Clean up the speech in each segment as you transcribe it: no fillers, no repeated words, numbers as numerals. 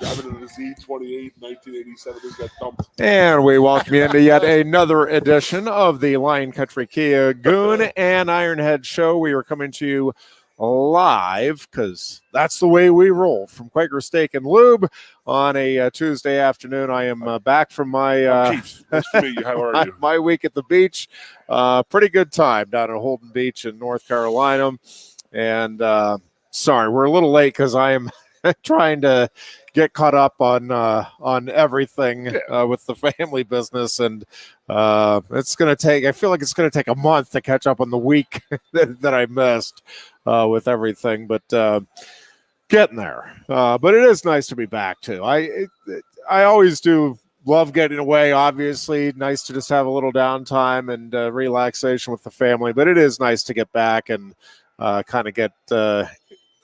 Driving into the Z28, 1987, just got dumped. And we welcome you into yet another edition of the Lion Country Kia Goon and Ironhead show. We are coming to you live because that's the way we roll from Quaker Steak and Lube on a Tuesday afternoon. I am back from my Chiefs. Nice to meet you. How are you? my week at the beach. Pretty good time down at Holden Beach in North Carolina. And sorry, we're a little late because I am trying to get caught up on everything with the family business, and it's going to take. I feel like it's going to take a month to catch up on the week that I missed with everything, but getting there. But it is nice to be back too. I always do love getting away. Obviously, nice to just have a little downtime and relaxation with the family. But it is nice to get back and kind of get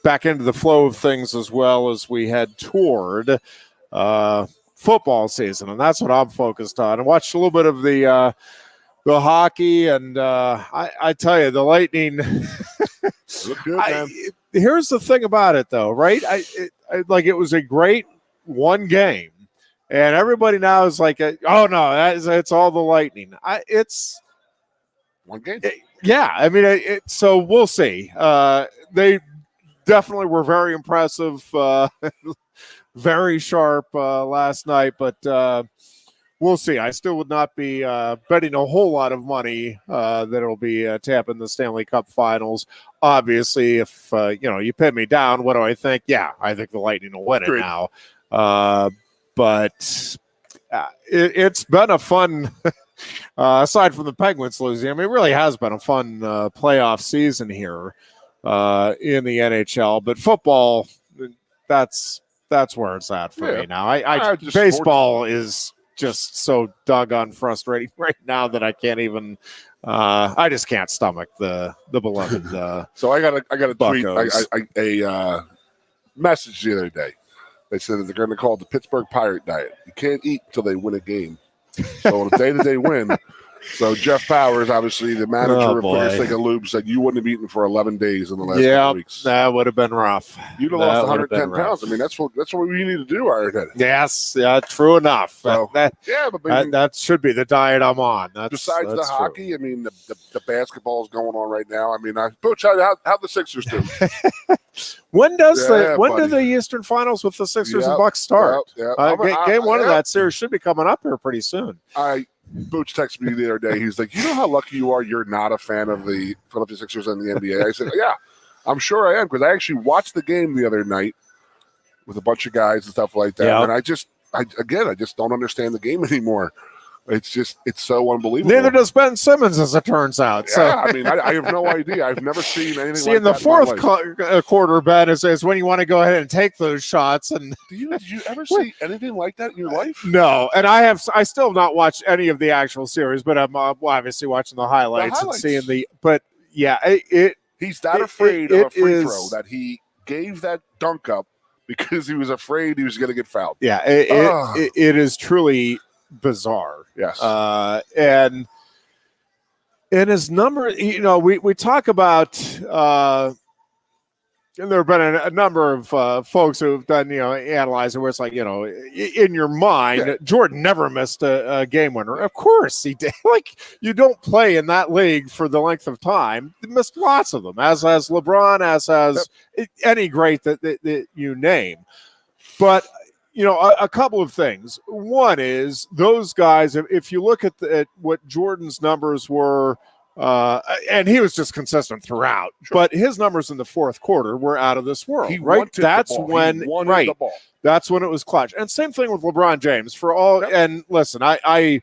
back into the flow of things as well as we head toward football season, and that's what I'm focused on. I watched a little bit of the hockey, and I tell you, the Lightning. Look good, man. Here's the thing about it, though, right? It was a great one game, and everybody now is like, "Oh no, it's all the Lightning." It's one game. Yeah, I mean, so we'll see. They definitely were very impressive, very sharp last night, but we'll see. I still would not be betting a whole lot of money that it'll be tapping the Stanley Cup Finals. Obviously, if you pin me down, what do I think? Yeah, I think the Lightning will win it now. But it's been a fun, aside from the Penguins losing, I mean, it really has been a fun playoff season here in the NHL, but football, that's where it's at for me now. Baseball is just so doggone frustrating right now that I can't even I just can't stomach the beloved so I got a tweet, Buccos. a message the other day. They said that they're going to call it the Pittsburgh Pirate Diet. You can't eat until they win a game. So on the day that they win. So Jeff Powers, obviously the manager of Quaker Steak and Lube, said you wouldn't have eaten for 11 days in the last couple weeks. That would have been rough. You'd have lost 110 pounds. I mean, that's what we need to do, Ironhead. Yes, true enough. So, but that should be the diet I'm on. Besides the hockey, I mean, the basketball is going on right now. I mean, Coach, how the Sixers do? When do the Eastern Finals with the Sixers and Bucks start? Game one of that series should be coming up here pretty soon. Booch texted me the other day. He's like, you know how lucky you are you're not a fan of the Philadelphia Sixers and the NBA? I said, yeah, I'm sure I am, because I actually watched the game the other night with a bunch of guys and stuff like that. Yeah. And I just don't understand the game anymore. It's so unbelievable. Neither does Ben Simmons, as it turns out. Yeah, so. I mean, I have no idea. I've never seen anything like that. In the fourth quarter, Ben, is when you want to go ahead and take those shots. And did you ever see anything like that in your life? No, and I still have not watched any of the actual series, but I'm obviously watching the highlights and seeing the. But yeah, he's that afraid of a free throw that he gave that dunk up because he was afraid he was going to get fouled. Yeah, it is truly bizarre. Yes. And his number, we talk about, and there have been a number of folks who have done, analyzing where it's like, in your mind, Jordan never missed a game winner. Of course he did. Like, you don't play in that league for the length of time. He missed lots of them, as has LeBron, as has any great that you name. But a couple of things. One is those guys, if you look at what Jordan's numbers were, and he was just consistent throughout, but his numbers in the fourth quarter were out of this world, right? That's when, that's when it was clutch. And same thing with LeBron James. And listen, I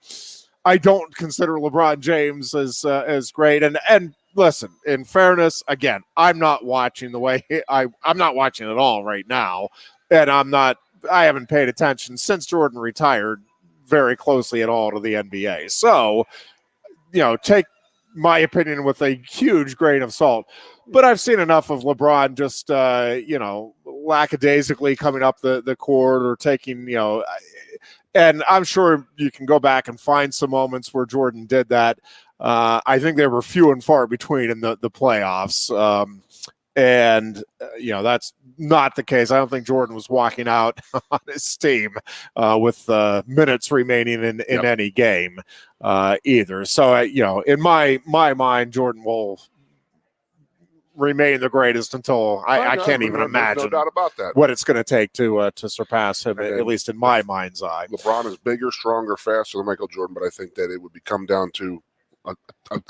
don't consider LeBron James as great. And listen, in fairness, again, I'm not watching I'm not watching at all right now, and I haven't paid attention since Jordan retired very closely at all to the NBA. So, take my opinion with a huge grain of salt. But I've seen enough of LeBron just, lackadaisically coming up the court or taking, and I'm sure you can go back and find some moments where Jordan did that. I think they were few and far between in the playoffs. And, that's not the case. I don't think Jordan was walking out on his team with minutes remaining in any game either. So, in my mind, Jordan will remain the greatest until I can't even imagine no doubt about that. what it's going to take to surpass him, at least in my mind's eye. LeBron is bigger, stronger, faster than Michael Jordan, but I think that it would come down to a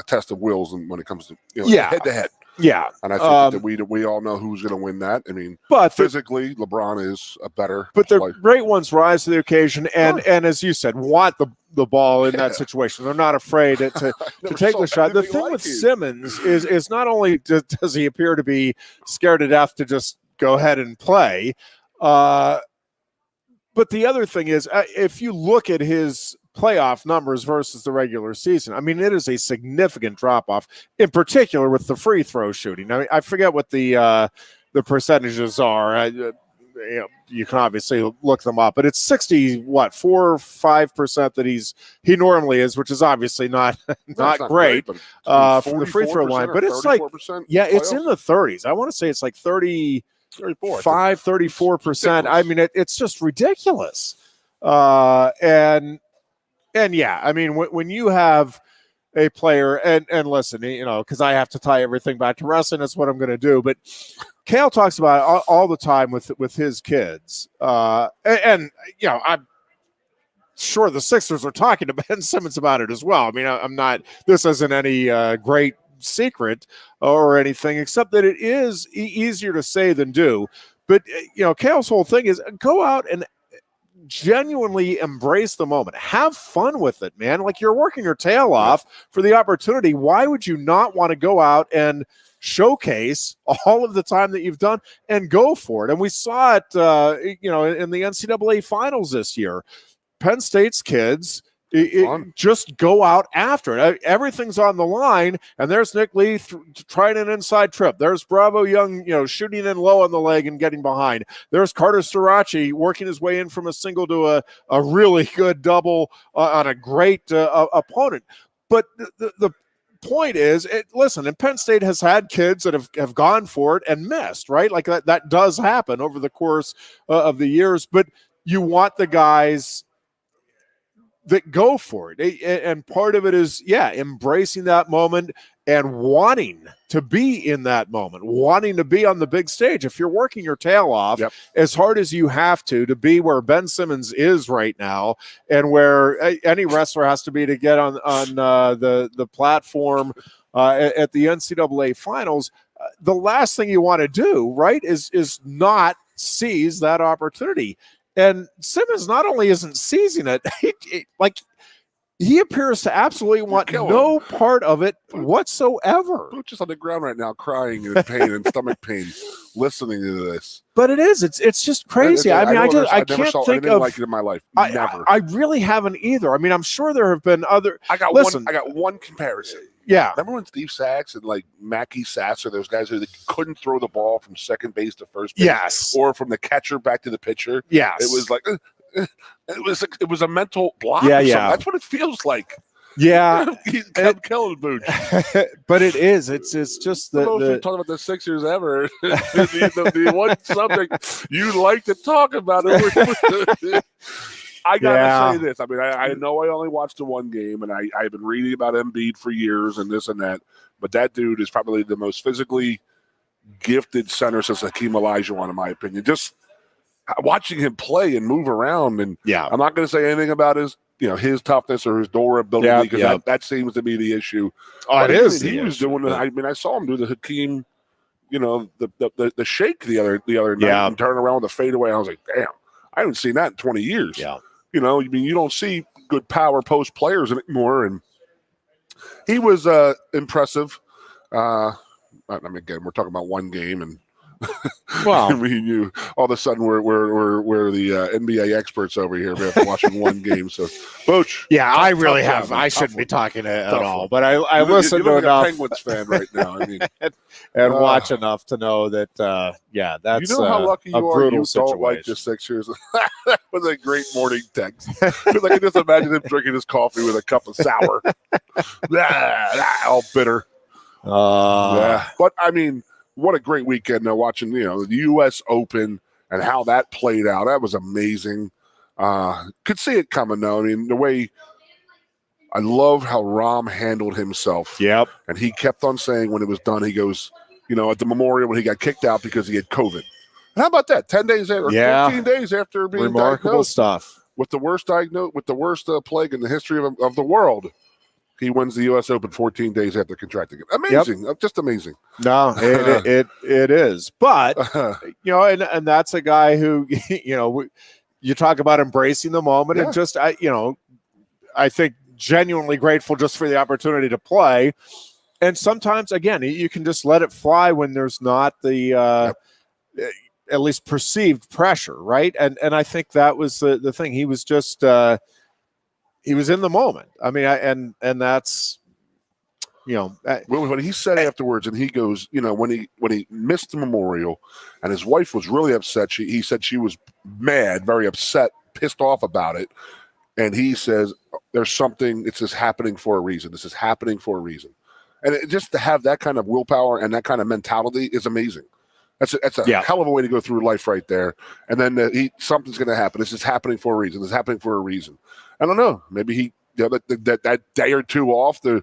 test of wills when it comes to head-to-head. Yeah, and I think that we all know who's going to win that. I mean, but physically, LeBron is a better. But the great ones rise to the occasion, and as you said, want the ball in that situation. They're not afraid to take the shot. The thing with Simmons is not only does he appear to be scared to death to just go ahead and play, but the other thing is, if you look at his playoff numbers versus the regular season, I mean, it is a significant drop-off, in particular with the free throw shooting. I mean, I forget what the percentages are. You can obviously look them up, but it's 4 or 5% that he normally is, which is obviously not great from the free throw line. But it's like, it's in the 30s. I want to say it's like 34%. I mean, it's just ridiculous. And yeah, I mean, when you have a player, and listen, because I have to tie everything back to wrestling, that's what I'm going to do. But Kale talks about it all the time with his kids, and I'm sure the Sixers are talking to Ben Simmons about it as well. I mean, I'm not. This isn't any great secret or anything, except that it is easier to say than do. But Kale's whole thing is go out and genuinely embrace the moment. Have fun with it, man. Like, you're working your tail off for the opportunity. Why would you not want to go out and showcase all of the time that you've done and go for it? And we saw it, in the NCAA finals this year. Penn State's kids just go out after it. Everything's on the line, and there's Nick Lee trying an inside trip. There's Bravo Young, shooting in low on the leg and getting behind. There's Carter Starace working his way in from a single to a really good double on a great opponent. But the point is, listen, and Penn State has had kids that have gone for it and missed, right? Like that does happen over the course of the years, but you want the guys that go for it. And part of it is, embracing that moment and wanting to be in that moment, wanting to be on the big stage. If you're working your tail off as hard as you have to be where Ben Simmons is right now, and where any wrestler has to be to get on the platform at the NCAA finals, the last thing you want to do, right, is not seize that opportunity. And Simmons not only isn't seizing it, he appears to absolutely want no part of it whatsoever. Booch is on the ground right now, crying in pain and stomach pain, listening to this. But it is. It's just crazy. I mean, I can't think of like it in my life. Never. I really haven't either. I mean, I'm sure there have been other. I got one comparison. Yeah. Remember when Steve Sachs and Mackie Sasser, those guys who couldn't throw the ball from second base to first base, yes, or from the catcher back to the pitcher? Yes. It was like it was a mental block. Yeah. That's what it feels like. Yeah, He's killing Booch. But it is. It's just the most we talk about the Sixers ever. the one subject you like to talk about. I gotta say this. I mean, I know I only watched the one game, and I've been reading about Embiid for years and this and that. But that dude is probably the most physically gifted center since Hakeem Olajuwon, in my opinion. Just watching him play and move around, and I'm not going to say anything about his toughness or his durability, because that seems to be the issue. Oh, it is. He was doing it. I mean, I saw him do the Hakeem, the shake the other night and turn around with a fadeaway. I was like, damn, I haven't seen that in 20 years. Yeah. I mean, you don't see good power post players anymore, and he was impressive. I mean, again, we're talking about one game, and well, I mean, all of a sudden we're the NBA experts over here. We're watching one game. So, Booch. Yeah, I really have. I shouldn't be talking at all, but I listen to enough. A Penguins fan right now. I mean, and watch enough to know that. That's how lucky you are. You don't like the Sixers. That was a great morning text, because I can just imagine him drinking his coffee with a cup of sour, all bitter. But I mean, what a great weekend though, watching, the U.S. Open and how that played out. That was amazing. Could see it coming though. I mean, the way I love how Rahm handled himself. Yep. And he kept on saying when it was done, he goes, at the memorial when he got kicked out because he had COVID. And how about that? 10 days or 14 days after being remarkable diagnosed stuff with the worst plague in the history of the world. He wins the U.S. Open 14 days after contracting it. Amazing. Just amazing. No, it is. But, and that's a guy who, you talk about embracing the moment and just, I think genuinely grateful just for the opportunity to play. And sometimes, again, you can just let it fly when there's not the at least perceived pressure, right? And I think that was the thing. He was just he was in the moment. I mean, and that's when he said afterwards, and he goes, when he missed the memorial, and his wife was really upset. He said she was mad, very upset, pissed off about it. And he says, there's something, it's just happening for a reason. This is happening for a reason. And just to have that kind of willpower and that kind of mentality is amazing. That's a hell of a way to go through life right there. And then something's going to happen. This is happening for a reason. This is happening for a reason. I don't know. Maybe he, that day or two off to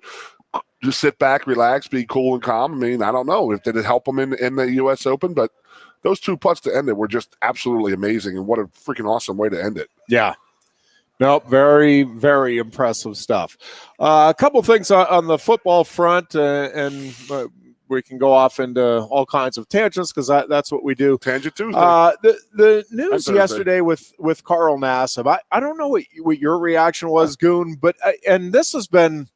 just sit back, relax, be cool and calm. I mean, I don't know. Did it help him in the U.S. Open? But those two putts to end it were just absolutely amazing. And what a freaking awesome way to end it. Yeah. Nope, very, very impressive stuff. A couple things on the football front, and we can go off into all kinds of tangents because that's what we do. Tangent Tuesday. The news yesterday with Carl Nassib. I don't know what your reaction was, Goon, but and this has been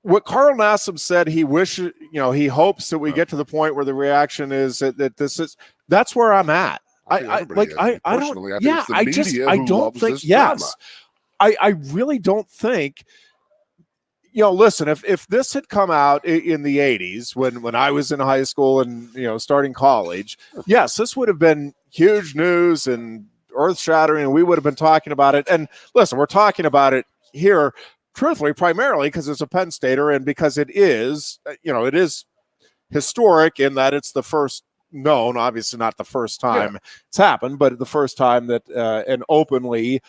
what Carl Nassib said. He wishes, he hopes that we get to the point where the reaction is that this is. That's where I'm at. I don't think. Yes, I really don't think. Listen, if this had come out in the 80s when I was in high school and starting college, yes, this would have been huge news and earth-shattering, and we would have been talking about it. And listen, we're talking about it here, truthfully, primarily because it's a Penn Stater and because it is historic in that it's the first. Known, obviously not the first time it's happened, but the first time that an openly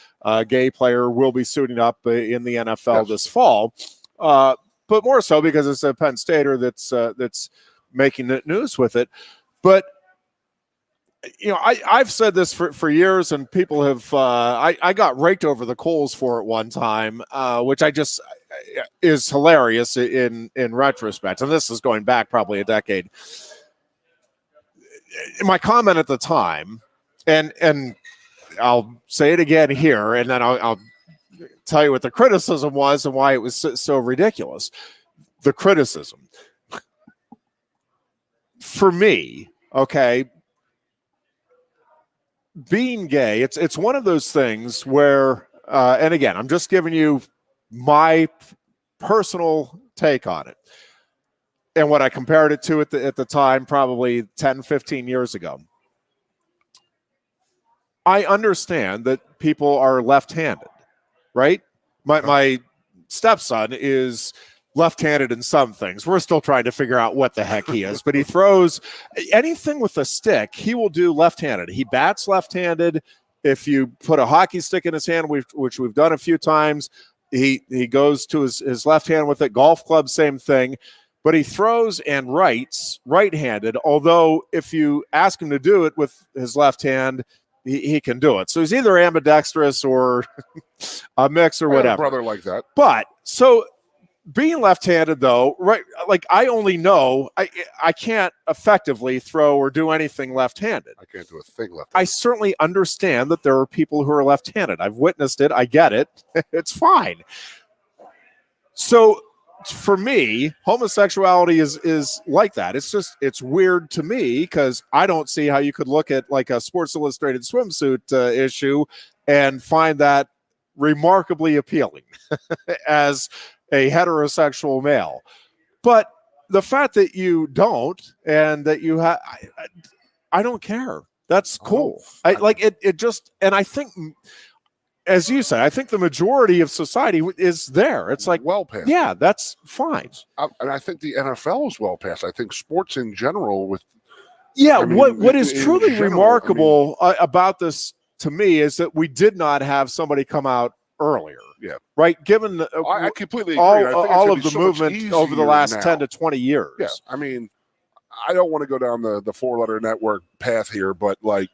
gay player will be suiting up in the NFL this fall. But more so because it's a Penn Stater that's making the news with it. But I've said this for years, and people have. I got raked over the coals for it one time, which I just is hilarious in retrospect. And this is going back probably a decade. My comment at the time, and I'll say it again here, and then I'll tell you what the criticism was and why it was so ridiculous. The criticism. For me, being gay, it's one of those things where, and again, I'm just giving you my personal take on it. And what I compared it to at the time, probably 10, 15 years ago. I understand that people are left-handed, right? My stepson is left-handed in some things. We're still trying to figure out what the heck he is, but he throws anything with a stick, he will do left-handed. He bats left-handed. If you put a hockey stick in his hand, which we've done a few times, he goes to his left hand with it. Golf club, same thing. But he throws and writes right-handed, although if you ask him to do it with his left hand, he can do it. So he's either ambidextrous or a mix or whatever. I have a brother like that. But so being left-handed, though, right? Like I only know I can't effectively throw or do anything left-handed. I can't do a thing left-handed. I certainly understand that there are people who are left-handed. I've witnessed it. I get it. It's fine. So for me, homosexuality is like that. It's weird to me because I don't see how you could look at like a Sports Illustrated swimsuit issue and find that remarkably appealing as a heterosexual male. But the fact that you don't and that you have, I don't care. That's cool. I like it. It just, and I think as you said, I think the majority of society is there. It's like, well past. Yeah, that's fine. And I think the NFL is well past. I think sports in general with. Yeah, I mean, what is truly general, remarkable about this to me is that we did not have somebody come out earlier. Yeah. Right? Given I completely agree. all of the movement over the last 10 to 20 years. Yeah. I mean, I don't want to go down the 4-letter network path here, but like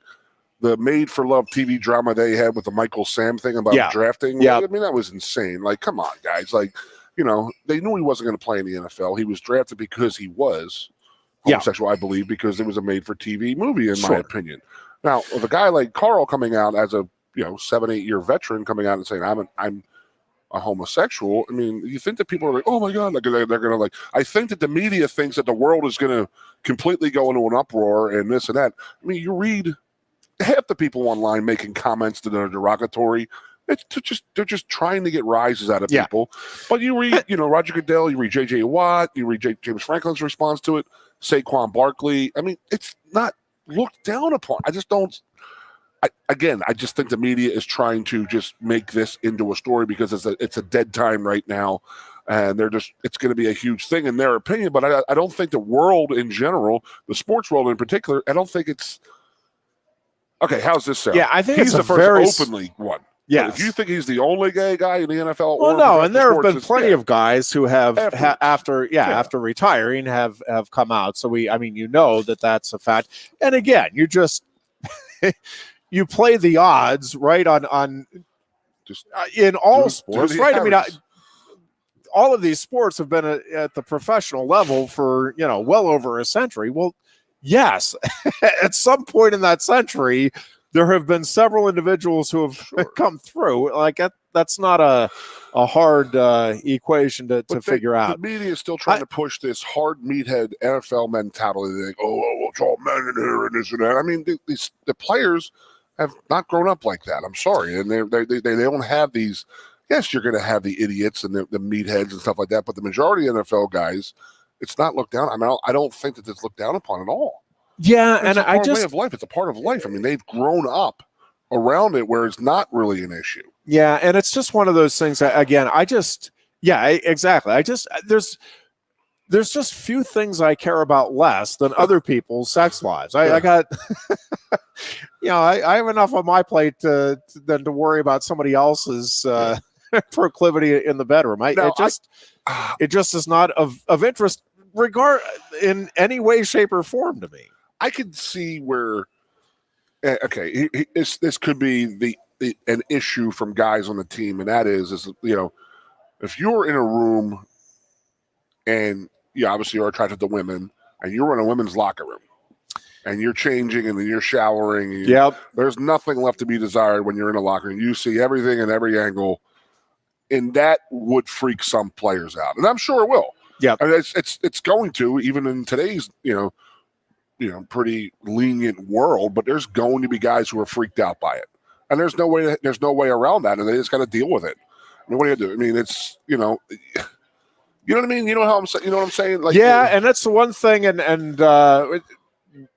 the Made for Love TV drama they had with the Michael Sam thing about drafting. Yeah. I mean, that was insane. Like, come on, guys. Like, they knew he wasn't going to play in the NFL. He was drafted because he was homosexual, I believe, because it was a made-for-TV movie, in my opinion. Now, with a guy like Carl coming out as a 7-8 year veteran coming out and saying I'm a homosexual, I mean, you think that people are like, oh my god, like they're gonna like. I think that the media thinks that the world is gonna completely go into an uproar and this and that. I mean, you read half the people online making comments that are derogatory. They're just trying to get rises out of people. But you read, Roger Goodell, you read J.J. Watt, you read James Franklin's response to it, Saquon Barkley. I mean, it's not looked down upon. I just don't. I just think the media is trying to just make this into a story because it's a dead time right now, and it's going to be a huge thing in their opinion. But I don't think the world in general, the sports world in particular, I don't think it's okay. How's this sound? Yeah, I think he's it's the first openly one. Yeah, if you think he's the only gay guy in the NFL, well, no, and there have been plenty of guys who have after retiring have come out. So that's a fact. And again, you just you play the odds right on just in all sports, right? I mean, all of these sports have been at the professional level for well over a century. Well, yes, at some point in that century, there have been several individuals who have come through. Like that's not a hard equation to figure out. The media is still trying to push this hard meathead NFL mentality. They think, oh, it's all men in here and this and that. I mean, the players have not grown up like that. I'm sorry, and they don't have these. Yes, you're going to have the idiots and the meatheads and stuff like that, but the majority of NFL guys, it's not looked down. I mean, I don't think that it's looked down upon at all. Yeah, it's a way of life. It's a part of life. I mean, they've grown up around it where it's not really an issue. Yeah, and it's just one of those things. Again, exactly. There's just few things I care about less than other people's sex lives. I got, I have enough on my plate than to worry about somebody else's proclivity in the bedroom. It just is not of interest, in any way, shape, or form to me. I could see where, this could be an issue from guys on the team, and that is if you're in a room and you obviously are attracted to women, and you're in a women's locker room, and you're changing, and then you're showering, and there's nothing left to be desired when you're in a locker room. You see everything in every angle, and that would freak some players out, and I'm sure it will. Yeah, I mean, it's going to, even in today's pretty lenient world, but there's going to be guys who are freaked out by it, and there's no way around that, and they just got to deal with it. I mean, what do you do? I mean, it's you know what I mean. You know how I'm saying. You know what I'm saying? Like, and that's the one thing, and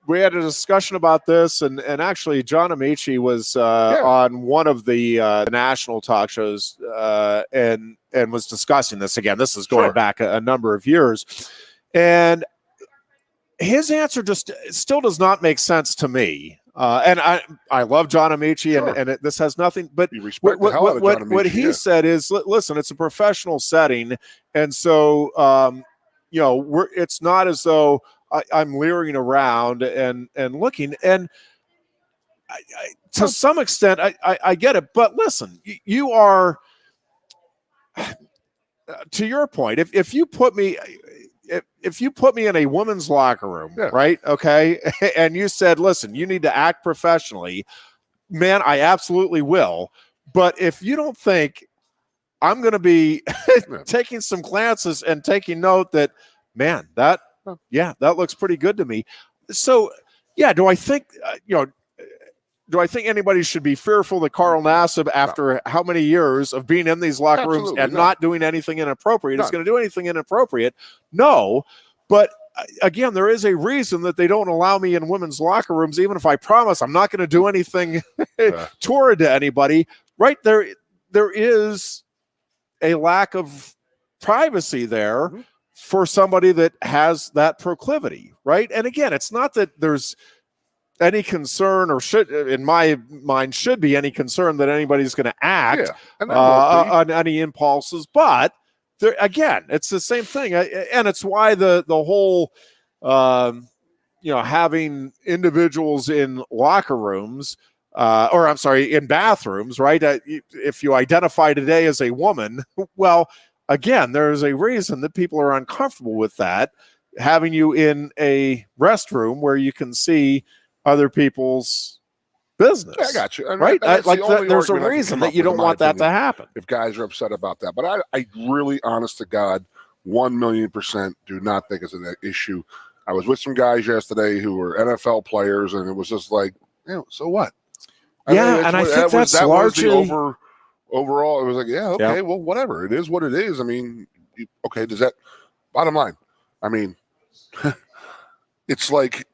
we had a discussion about this, and actually, John Amici was on one of the national talk shows, and was discussing this again. This is going back a number of years, and his answer just still does not make sense to me. And I love John Amici, and this has nothing. But what he said is, listen, it's a professional setting, and so it's not as though I'm leering around and looking. And to some extent, I get it. But listen, you are, to your point, if you put me. If you put me in a woman's locker room, right? Okay. And you said, listen, you need to act professionally, man, I absolutely will. But if you don't think I'm going to be taking some glances and taking note that, man, that looks pretty good to me. So, do I think, do I think anybody should be fearful that Carl Nassib, after how many years of being in these locker rooms and not doing anything inappropriate, is going to do anything inappropriate? No. But again, there is a reason that they don't allow me in women's locker rooms, even if I promise I'm not going to do anything torrid to anybody. right? There is a lack of privacy there for somebody that has that proclivity, right? And again, it's not that there's any concern, or should, in my mind, should be any concern that anybody's going to act on any impulses. But there, again, it's the same thing, and it's why the whole, having individuals in locker rooms, or I'm sorry, in bathrooms, right? If you identify today as a woman, well, again, there's a reason that people are uncomfortable with that, having you in a restroom where you can see other people's business. Yeah, I got you. Right? There's a reason that you don't want that to happen. If guys are upset about that. But I really, honest to God, 1,000,000% do not think it's an issue. I was with some guys yesterday who were NFL players, and it was just like, so what? I think that's largely overall. It was like, okay, well, whatever. It is what it is. I mean, okay, does that, bottom line, I mean, it's like,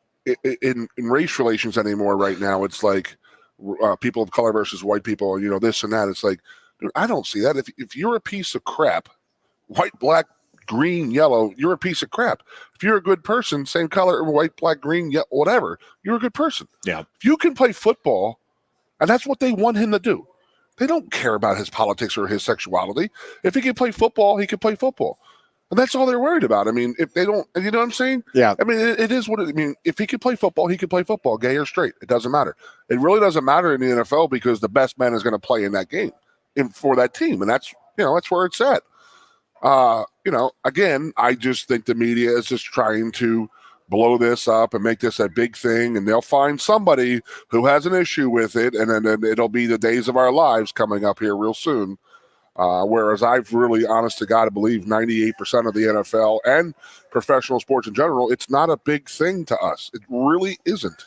in race relations anymore right now, it's like people of color versus white people, this and that. It's like, dude, I don't see that. If you're a piece of crap, white, black, green, yellow, you're a piece of crap. If you're a good person, same color, white, black, green, whatever, you're a good person. Yeah. If you can play football, and that's what they want him to do. They don't care about his politics or his sexuality. If he can play football, he can play football. And that's all they're worried about. I mean, if they don't, you know what I'm saying? Yeah. I mean, it is what it, I mean, if he could play football, he could play football, gay or straight. It doesn't matter. It really doesn't matter in the NFL because the best man is going to play in that game for that team. And that's, that's where it's at. Again, I just think the media is just trying to blow this up and make this a big thing. And they'll find somebody who has an issue with it. And then it'll be the days of our lives coming up here real soon. Whereas I've really, honest to God, believe 98% of the NFL and professional sports in general, it's not a big thing to us. It really isn't.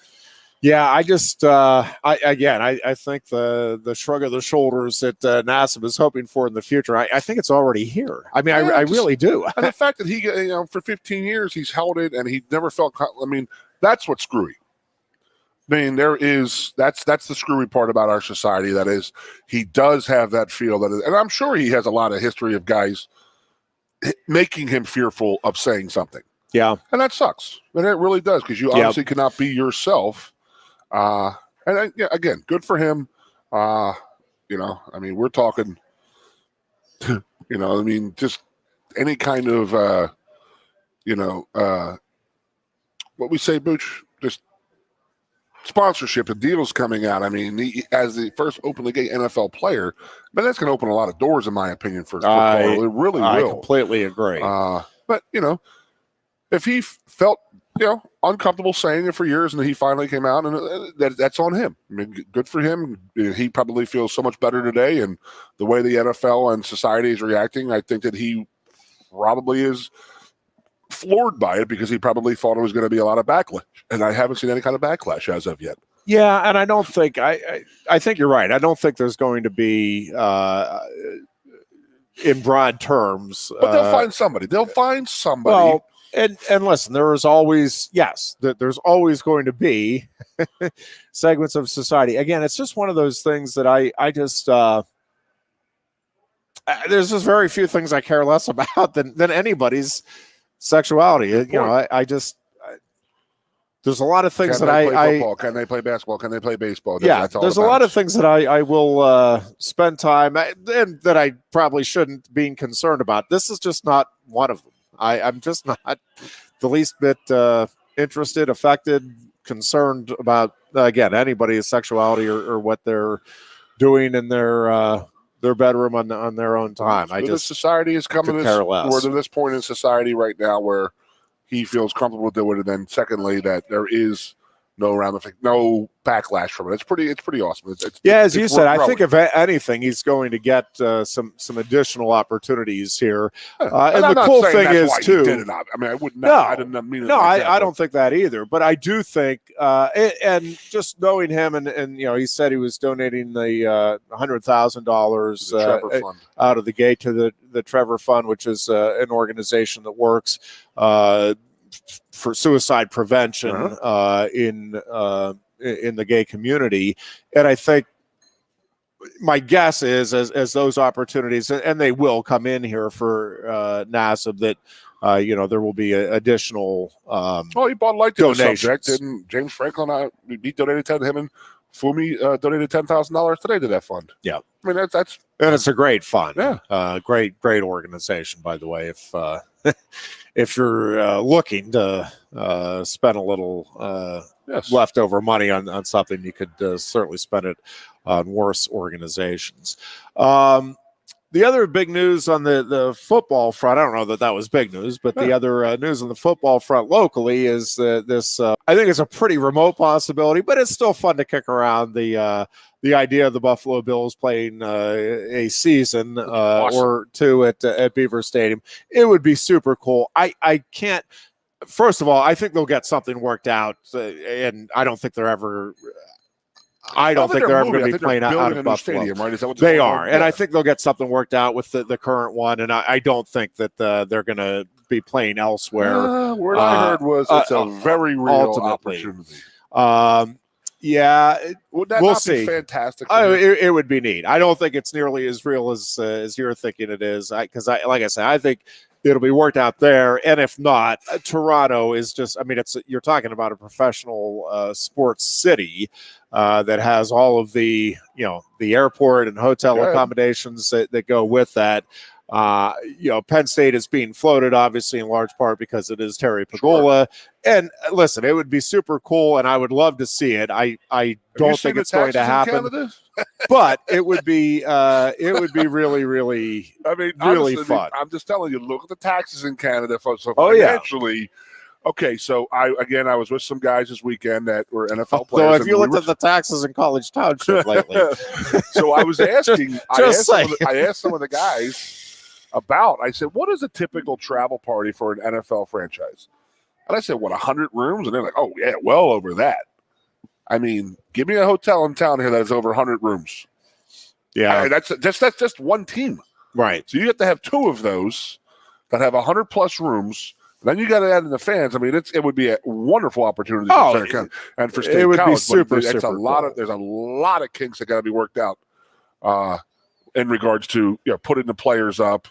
Yeah, I just, I think the shrug of the shoulders that Nassib is hoping for in the future, I think it's already here. I mean, I really do. And the fact that he, for 15 years, he's held it and he never felt, that's what's screwy. I mean, that's the screwy part about our society. That is, he does have that feel and I'm sure he has a lot of history of guys making him fearful of saying something. Yeah. And that sucks. And it really does, because you obviously cannot be yourself. Again, good for him. We're talking, just any kind of, what we say, Booch, just sponsorship and deals coming out. I mean, as the first openly gay NFL player, but that's going to open a lot of doors, in my opinion, for football. It really will. I completely agree. But if he felt uncomfortable saying it for years, and he finally came out, and that's on him. I mean, good for him. He probably feels so much better today, and the way the NFL and society is reacting, I think that he probably is floored by it, because he probably thought it was going to be a lot of backlash, and I haven't seen any kind of backlash as of yet. Yeah, and I don't think I think you're right. I don't think there's going to be in broad terms. But they'll find somebody. They'll find somebody. Well, and listen, there's always going to be segments of society. Again, it's just one of those things that I just there's just very few things I care less about than anybody's sexuality. There's a lot of things Can they play basketball? Can they play baseball? There's a lot of things that I will spend time and that I probably shouldn't be concerned about. This is just not one of them. I'm just not the least bit interested, affected, concerned about, again, anybody's sexuality or what they're doing in their bedroom on their own time. The society is coming we're to this point in society right now where he feels comfortable doing it. And then secondly, that there is no backlash from it. It's pretty awesome. As you said, I think if anything, he's going to get some additional opportunities here. And the cool thing is too. I would not. I didn't mean it. No, I don't think that either. But I do think, and just knowing him, and he said he was donating the $100,000 out of the gate to the Trevor Fund, which is an organization that works for suicide prevention in the gay community. And I think my guess is as those opportunities, and they will come in here for Nassib, that there will be additional he bought light to the donations. subject. Didn't James Franklin donated him and Fumi donated $10,000 today to that fund. Yeah, I mean that's and it's a great fund. Yeah, great organization, by the way. If you're looking to spend a little leftover money on something, you could certainly spend it on worse organizations. The other big news on the football front, I don't know that was big news, but the other news on the football front locally is this. I think it's a pretty remote possibility, but it's still fun to kick around the idea of the Buffalo Bills playing a season or two at Beaver Stadium. It would be super cool. I can't. First of all, I think they'll get something worked out, and I don't think they're ever. I don't think they're ever going to be playing out of Buffalo. Stadium, right? Is that what they are? And I think they'll get something worked out with the current one. And I don't think that they're going to be playing elsewhere. What I heard was it's a very real opportunity. Yeah, would that we'll not see. Be fantastic? It would be neat. I don't think it's nearly as real as you're thinking it is. Because like I said, I think it'll be worked out there. And if not, Toronto is just, I mean, you're talking about a professional sports city that has all of the airport and hotel accommodations that go with that. Penn State is being floated, obviously, in large part because it is Terry Pagola. Sure. And listen, it would be super cool, and I would love to see it. I don't think it's going to happen, but it would be really, really, really honestly, fun. I'm just telling you, look at the taxes in Canada. So financially, okay, so I was with some guys this weekend that were NFL players. So if you looked at the taxes in College Township lately. So I was asking, I asked some of the guys about, I said, what is a typical travel party for an NFL franchise? And I said, 100 rooms? And they're like, oh, yeah, well over that. I mean, give me a hotel in town here that has over 100 rooms. Yeah. That's just one team. Right. So you have to have two of those that have 100-plus rooms. Then you got to add in the fans. I mean, it would be a wonderful opportunity for Center County and for State it would College. Be super, super cool. There's a lot of kinks that got to be worked out in regards to putting the players up,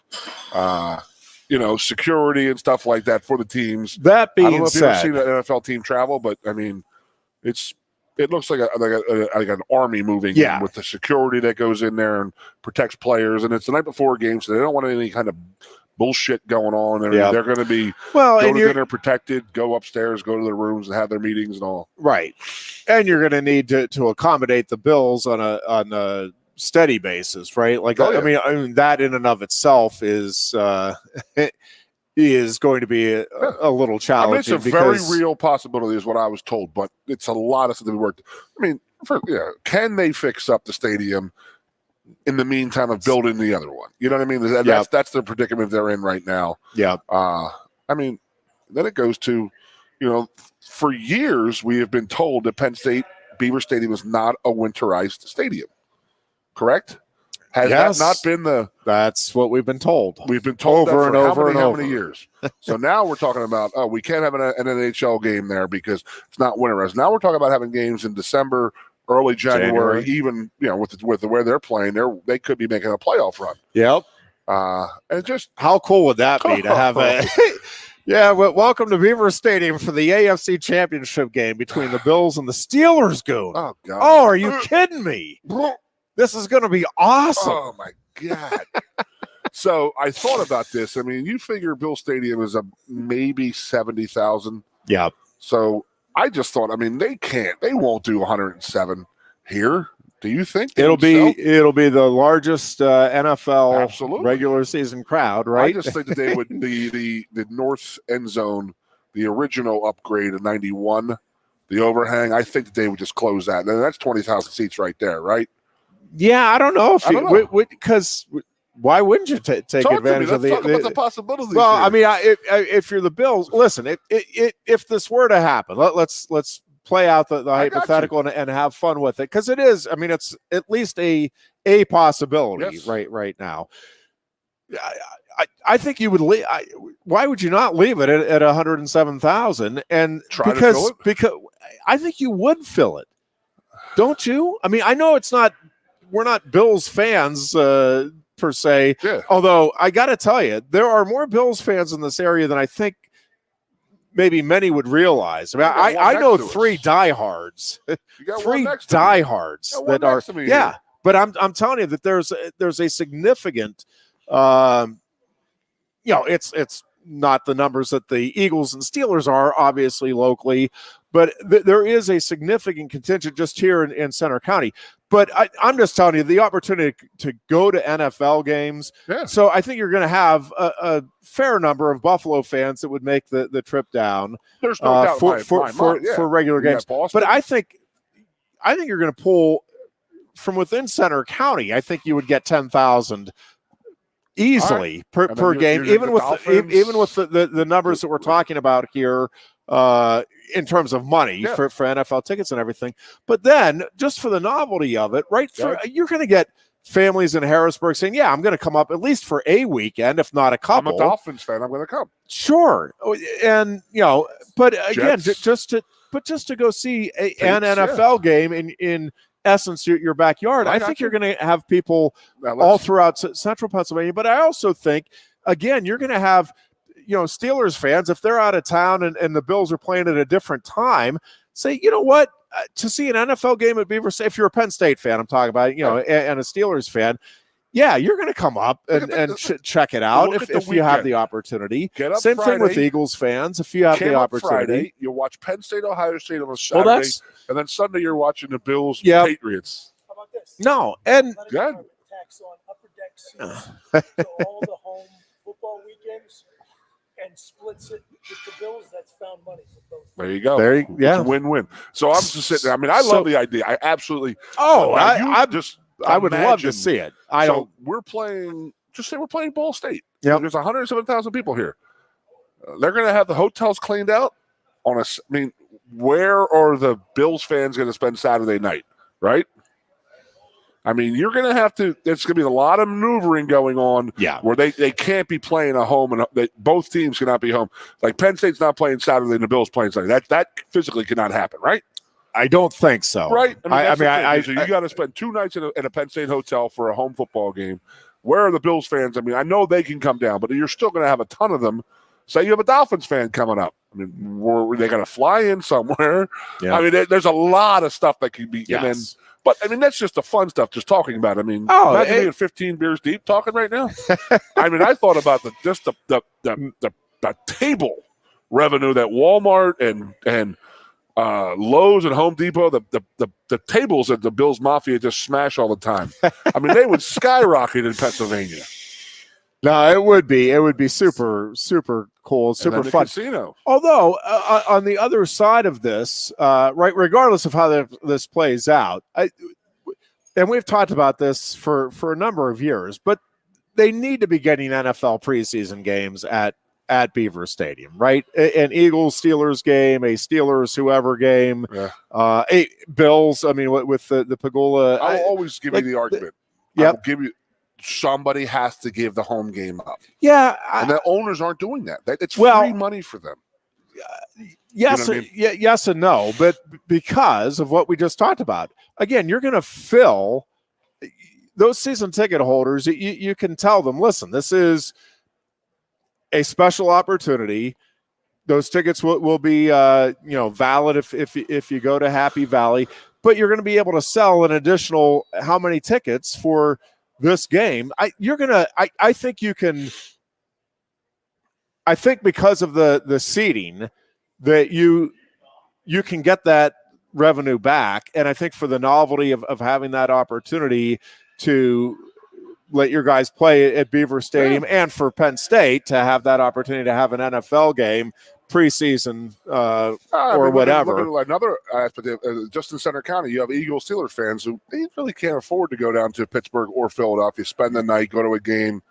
security and stuff like that for the teams. That being I don't know if you've ever said, seen an NFL team travel, but I mean, it looks like an army moving in with the security that goes in there and protects players. And it's the night before a game, so they don't want any kind of bullshit going on. They're going to be go to dinner protected, go upstairs, go to their rooms and have their meetings and all. Right. And you're going to need to accommodate the Bills on a steady basis, right? Like, I mean, that in and of itself is going to be a little challenging. It's a very real possibility is what I was told, but it's a lot of stuff to be worked. I mean, can they fix up the stadium in the meantime of building the other one? You know what I mean? That's the predicament they're in right now. Yeah. I mean, then it goes to, for years we have been told that Penn State Beaver Stadium is not a winterized stadium. Correct? Has that not been That's what we've been told. We've been told over and over and how many years? So now we're talking about, we can't have an NHL game there because it's not winterized. Now we're talking about having games in December, early January. Even with the way they're playing, they could be making a playoff run. Yep. And just how cool would that be to have a? Yeah, well, welcome to Beaver Stadium for the AFC Championship game between the Bills and the Steelers. Goon. Oh God! Oh, are you kidding me? This is going to be awesome. Oh my God! So I thought about this. I mean, you figure Bill Stadium is maybe 70,000. Yeah. So I just thought, I mean, they won't do 107 here. Do you think it'll be the largest NFL Absolutely. Regular season crowd, right? I just think that they would the north end zone, the original upgrade of 91, the overhang. I think that they would just close that, and that's 20,000 seats right there, right? Yeah, I don't know if because why wouldn't you take advantage of the possibilities? Well, here. I mean, if you're the Bills, listen. If this were to happen, let's play out the hypothetical and have fun with it, because it is. I mean, it's at least a possibility right now. I think you would leave. Why would you not leave it at 107,000 and try to fill it? Because I think you would fill it, don't you? I mean, I know it's not we're not Bills fans per se. Yeah. Although I got to tell you, there are more Bills fans in this area than I think maybe many would realize. I mean, I know three diehards, three diehards that are But I'm telling you that there's a significant, it's not the numbers that the Eagles and Steelers are obviously locally, but there is a significant contingent just here in Center County. But I'm just telling you, the opportunity to go to NFL games. Yeah. So I think you're going to have a fair number of Buffalo fans that would make the trip down. There's no doubt for regular games. But I think you're going to pull from within Center County. I think you would get 10,000 easily per game, even with the numbers that we're talking about here. In terms of money for NFL tickets and everything. But then just for the novelty of it, right? You're going to get families in Harrisburg saying, yeah, I'm going to come up at least for a weekend, if not a couple. I'm a Dolphins fan. I'm going to come. Sure. And, but again, just to go see an NFL game in essence, your backyard, I think you're going to have people all throughout central Pennsylvania. But I also think, again, you're going to have Steelers fans, if they're out of town and the Bills are playing at a different time, say, you know what, to see an NFL game at Beaver State, if you're a Penn State fan, I'm talking about, and a Steelers fan, yeah, you're going to come up and check it out if you have the opportunity. Same thing with Eagles fans, if you have the opportunity. Friday, you'll watch Penn State, Ohio State on a Saturday, and then Sunday you're watching the Bills Patriots. How about this? No, and tax on upper deck seats to all the home football weekends. And splits it with the Bills. That's found money for both. There you go. It's a win-win. So I'm just sitting there. I mean, I love the idea. I absolutely. I would love to see it. We're playing. Just say we're playing Ball State. Yeah. There's 107,000 people here. They're going to have the hotels cleaned out. Where are the Bills fans going to spend Saturday night? Right. I mean, you're going to have to – there's going to be a lot of maneuvering going on where they can't be playing at home, and both teams cannot be home. Like Penn State's not playing Saturday and the Bills playing Sunday. That physically cannot happen, right? I don't think so. Right? So you got to spend 2 nights in a Penn State hotel for a home football game. Where are the Bills fans? I mean, I know they can come down, but you're still going to have a ton of them. Say you have a Dolphins fan coming up. I mean, were they going to fly in somewhere? Yeah. I mean, there's a lot of stuff that could be But, I mean, that's just the fun stuff, just talking about it. I mean, imagine being 15 beers deep talking right now. I mean, I thought about the table revenue that Walmart and Lowe's and Home Depot, the tables that the Bills Mafia just smash all the time. I mean, they would skyrocket in Pennsylvania. No, it would be super, super cool, super fun. Casino. Although on the other side of this, right, regardless of how this plays out, and we've talked about this for a number of years, but they need to be getting NFL preseason games at Beaver Stadium, right? An Eagles Steelers game, a Steelers whoever game, a Bills. I mean, with the Pagula, I'll always give you the argument. I'll give you. Somebody has to give the home game up. Yeah. And the owners aren't doing that. It's free money for them. Yes, yes and no, but because of what we just talked about. Again, you're going to fill those season ticket holders. You can tell them, listen, this is a special opportunity. Those tickets will be valid if you go to Happy Valley, but you're going to be able to sell an additional how many tickets for this game. I think because of the seating that you can get that revenue back. And I think for the novelty of having that opportunity to let your guys play at Beaver Stadium and for Penn State to have that opportunity to have an NFL game preseason or whatever. Another aspect, just in Center County, you have Eagles Steelers fans who they really can't afford to go down to Pittsburgh or Philadelphia, spend the night, go to a game,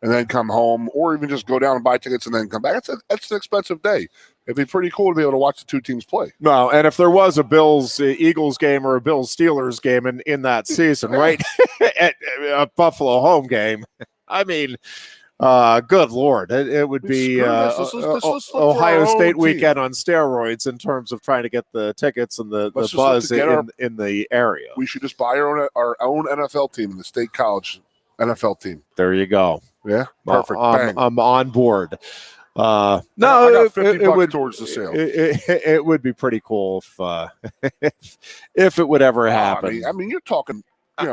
and then come home, or even just go down and buy tickets and then come back. That's an expensive day. It'd be pretty cool to be able to watch the two teams play. No, and if there was a Bills-Eagles game or a Bills-Steelers game in that season, right, at a Buffalo home game, I mean, Good Lord. It would be Let's look for Ohio our own State team. weekend on steroids in terms of trying to get the tickets and the Let's just buzz look to get in the area. We should just buy our own NFL team, the state college NFL team. There you go. Yeah, perfect. Bang. I'm on board. No, I got $50 it would towards the sale. It would be pretty cool if it would ever happen. I mean, you're talking.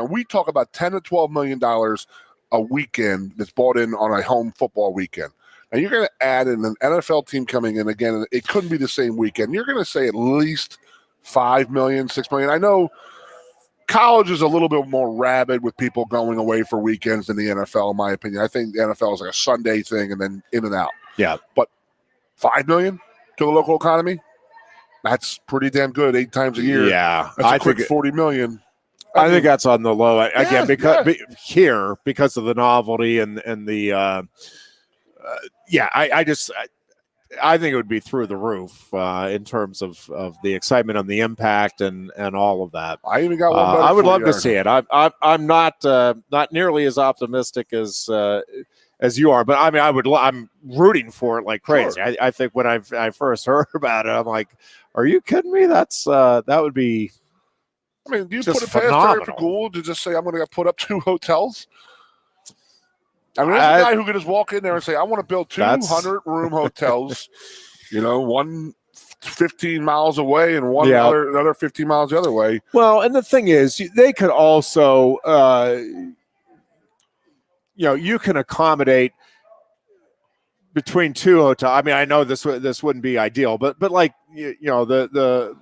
We talk about $10 to $12 million a weekend that's bought in on a home football weekend, and you're going to add in an NFL team coming in again. It couldn't be the same weekend. You're going to say at least $5 million, $6 million. I know college is a little bit more rabid with people going away for weekends than the NFL, in my opinion. I think the NFL is like a Sunday thing and then in and out. Yeah, but $5 million to the local economy, that's pretty damn good. 8 times a year. Yeah, that's a quick $40 million. I think that's on the low again because of the novelty and the I think it would be through the roof in terms of the excitement and the impact and all of that. I even got one. I would love to see it. I'm not nearly as optimistic as you are, but I mean I'm rooting for it like crazy. Sure. I think when I first heard about it, I'm like, are you kidding me? That would be. I mean, do you just put it past Terry Pagul to just say, I'm going to put up 2 hotels? I mean, there's a guy who can just walk in there and say, I want to build 200-room hotels, one 15 miles away and another 15 miles the other way. Well, and the thing is, they could also, you can accommodate between 2 hotels. I mean, I know this wouldn't be ideal, but like, the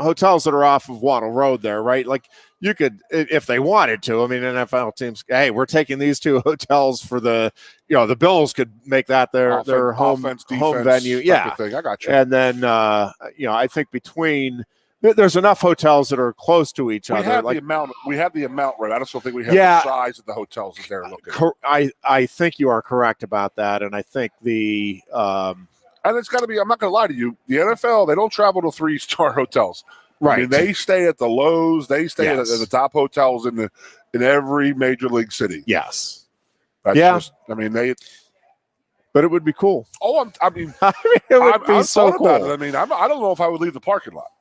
hotels that are off of Waddle Road there, right? Like you could, if they wanted to, I mean, NFL teams, hey, we're taking these 2 hotels for the Bills could make that their home venue. Yeah. Thing. I got you. And then, I think there's enough hotels that are close to each other. We have the amount right. I just don't think we have the size of the hotels that they're looking at. I think you are correct about that. And I think and it's got to be, I'm not going to lie to you, the NFL, they don't travel to 3-star hotels. Right. I mean, they stay at the Lowe's. They stay at the top hotels in every major league city. Yes. But it would be cool. Oh, it would be so cool. About it. I mean, I don't know if I would leave the parking lot.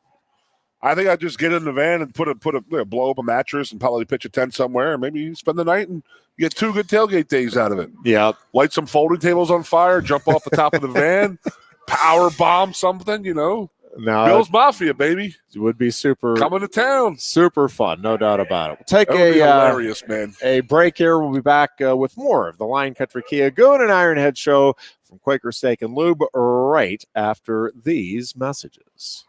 I think I'd just get in the van and blow up a mattress and probably pitch a tent somewhere and maybe spend the night and get 2 good tailgate days out of it. Yeah. Light some folding tables on fire, jump off the top of the van, power bomb something, No, Bill's Mafia, baby. It would be super coming to town. Super fun, no doubt about it. We'll take hilarious, man. A break here. We'll be back with more of the Lion Country Kia Goon and Ironhead show from Quaker Steak and Lube right after these messages.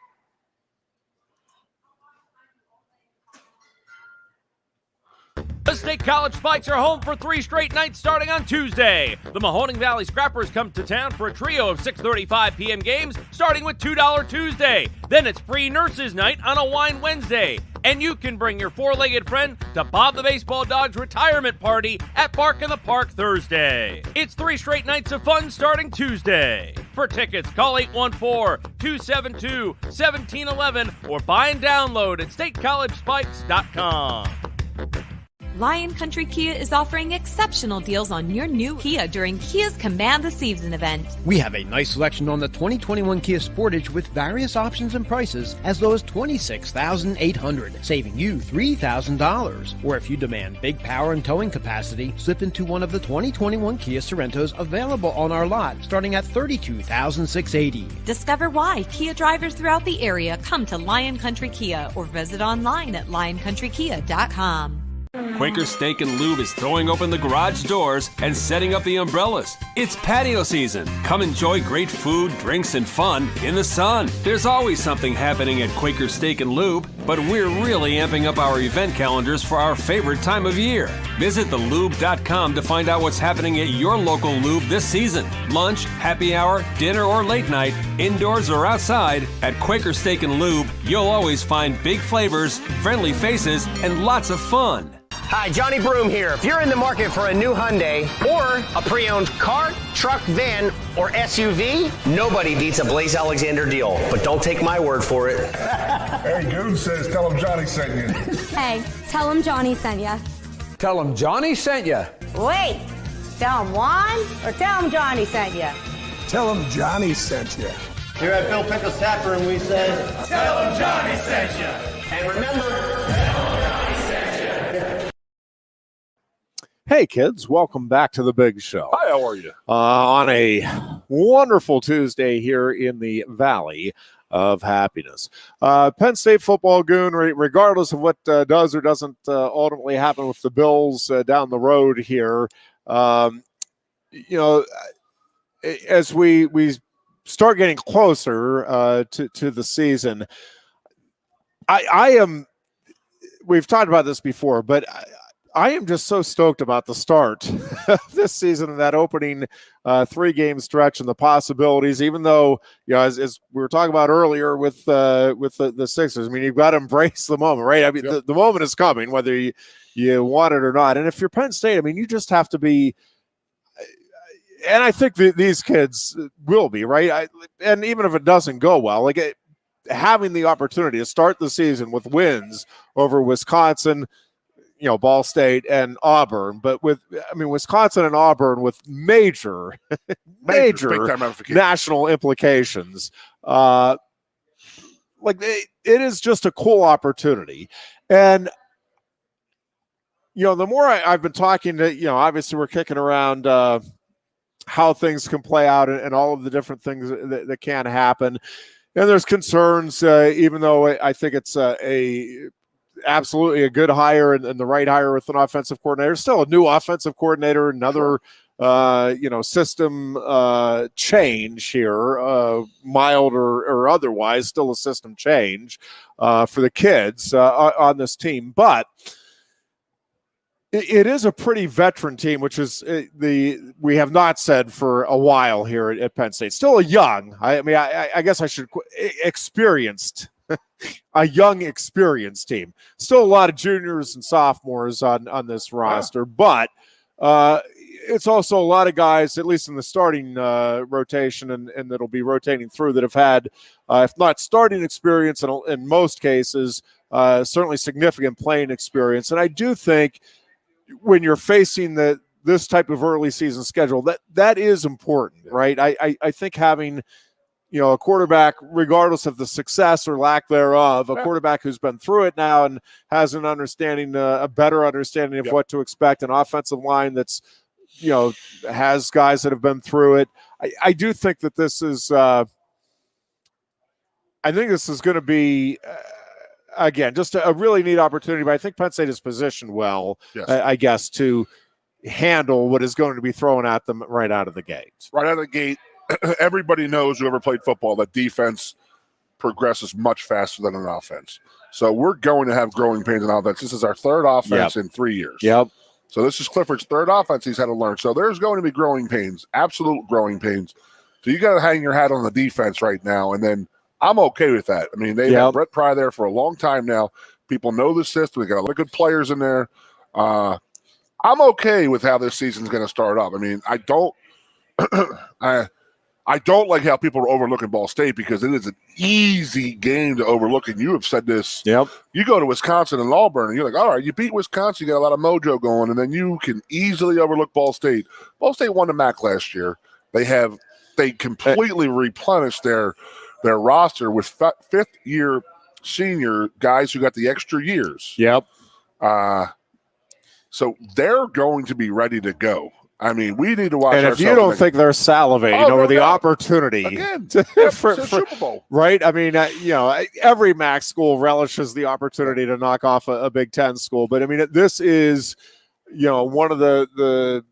The State College Spikes are home for 3 straight nights starting on Tuesday. The Mahoning Valley Scrappers come to town for a trio of 6:35 p.m. games starting with $2 Tuesday. Then it's free Nurses Night on a Wine Wednesday. And you can bring your 4-legged friend to Bob the Baseball Dog's retirement party at Bark in the Park Thursday. It's 3 straight nights of fun starting Tuesday. For tickets, call 814-272-1711 or buy and download at statecollegespikes.com. Lion Country Kia is offering exceptional deals on your new Kia during Kia's Command the Season event. We have a nice selection on the 2021 Kia Sportage with various options and prices as low as $26,800, saving you $3,000. Or if you demand big power and towing capacity, slip into one of the 2021 Kia Sorrentos available on our lot, starting at $32,680. Discover why Kia drivers throughout the area come to Lion Country Kia or visit online at lioncountrykia.com. Quaker Steak and Lube is throwing open the garage doors and setting up the umbrellas. It's patio season. Come enjoy great food, drinks, and fun in the sun. There's always something happening at Quaker Steak and Lube, but we're really amping up our event calendars for our favorite time of year. Visit thelube.com to find out what's happening at your local lube this season. Lunch, happy hour, dinner, or late night, indoors or outside, at Quaker Steak and Lube, you'll always find big flavors, friendly faces, and lots of fun. Hi, Johnny Broom here. If you're in the market for a new Hyundai or a pre-owned car, truck, van, or SUV, nobody beats a Blaze Alexander deal. But don't take my word for it. Hey, Goon says tell him Johnny sent you. Hey, tell him Johnny sent ya. Tell him Johnny sent ya. Wait, Tell them Juan or tell them Johnny sent you. Tell him Johnny sent you. Here at Bill Pickle's Tap Room, we say, Tell him Johnny sent you. and remember, Hey, kids, welcome back to the big show. Hi, how are you? On a wonderful Tuesday here in the Valley of Happiness. Penn State football, Goon, regardless of what does or doesn't ultimately happen with the Bills down the road here, as we start getting closer to the season, I am, we've talked about this before, but I am just so stoked about the start of this season and that opening 3-game stretch and the possibilities, even though, as we were talking about earlier with the Sixers, I mean, you've got to embrace the moment, right? I mean, the moment is coming, whether you want it or not. And if you're Penn State, I mean, you just have to be, and I think these kids will be, right? And even if it doesn't go well, like having the opportunity to start the season with wins over Wisconsin, Ball State and Auburn, but Wisconsin and Auburn with major national implications. It is just a cool opportunity. And, the more I've been talking to, obviously we're kicking around how things can play out and all of the different things that can happen. And there's concerns, even though I think it's absolutely a good hire and the right hire with an offensive coordinator. Still a new offensive coordinator, another system change here, mild or otherwise, still a system change for the kids on this team. But it is a pretty veteran team, which is we have not said for a while here at Penn State. Still a young, I guess I should experienced. A young, experienced team. Still a lot of juniors and sophomores on this roster, but it's also a lot of guys, at least in the starting rotation, and that'll be rotating through, that have had, if not starting experience, in most cases, certainly significant playing experience. And I do think when you're facing this type of early season schedule, that is important, right? I think having a quarterback, regardless of the success or lack thereof, a quarterback who's been through it now and has an understanding, a better understanding of what to expect, an offensive line that's, has guys that have been through it. I do think that this is, I think this is going to be, again, just a really neat opportunity, but I think Penn State is positioned well, I guess, to handle what is going to be thrown at them right out of the gate. Right out of the gate. Everybody knows, whoever played football, that defense progresses much faster than an offense. So we're going to have growing pains in offense. This is our third offense in 3 years. Yep. So this is Clifford's third offense he's had to learn. So there's going to be growing pains, absolute growing pains. So you got to hang your hat on the defense right now. And then I'm okay with that. I mean, they have Brett Pry there for a long time now. People know the system. We got a lot of good players in there. I'm okay with how this season's going to start up. I mean, I don't like how people are overlooking Ball State, because it is an easy game to overlook, and you have said this. Yep. You go to Wisconsin and Auburn, and you're like, all right, you beat Wisconsin, you got a lot of mojo going, and then you can easily overlook Ball State. Ball State won the MAC last year. They completely replenished their roster with fifth-year senior guys who got the extra years. Yep. So they're going to be ready to go. I mean, we need to watch. And if you don't think they're salivating over the opportunity again for Super Bowl, right? I mean, every MAC school relishes the opportunity to knock off a Big Ten school, but I mean, this is, one of the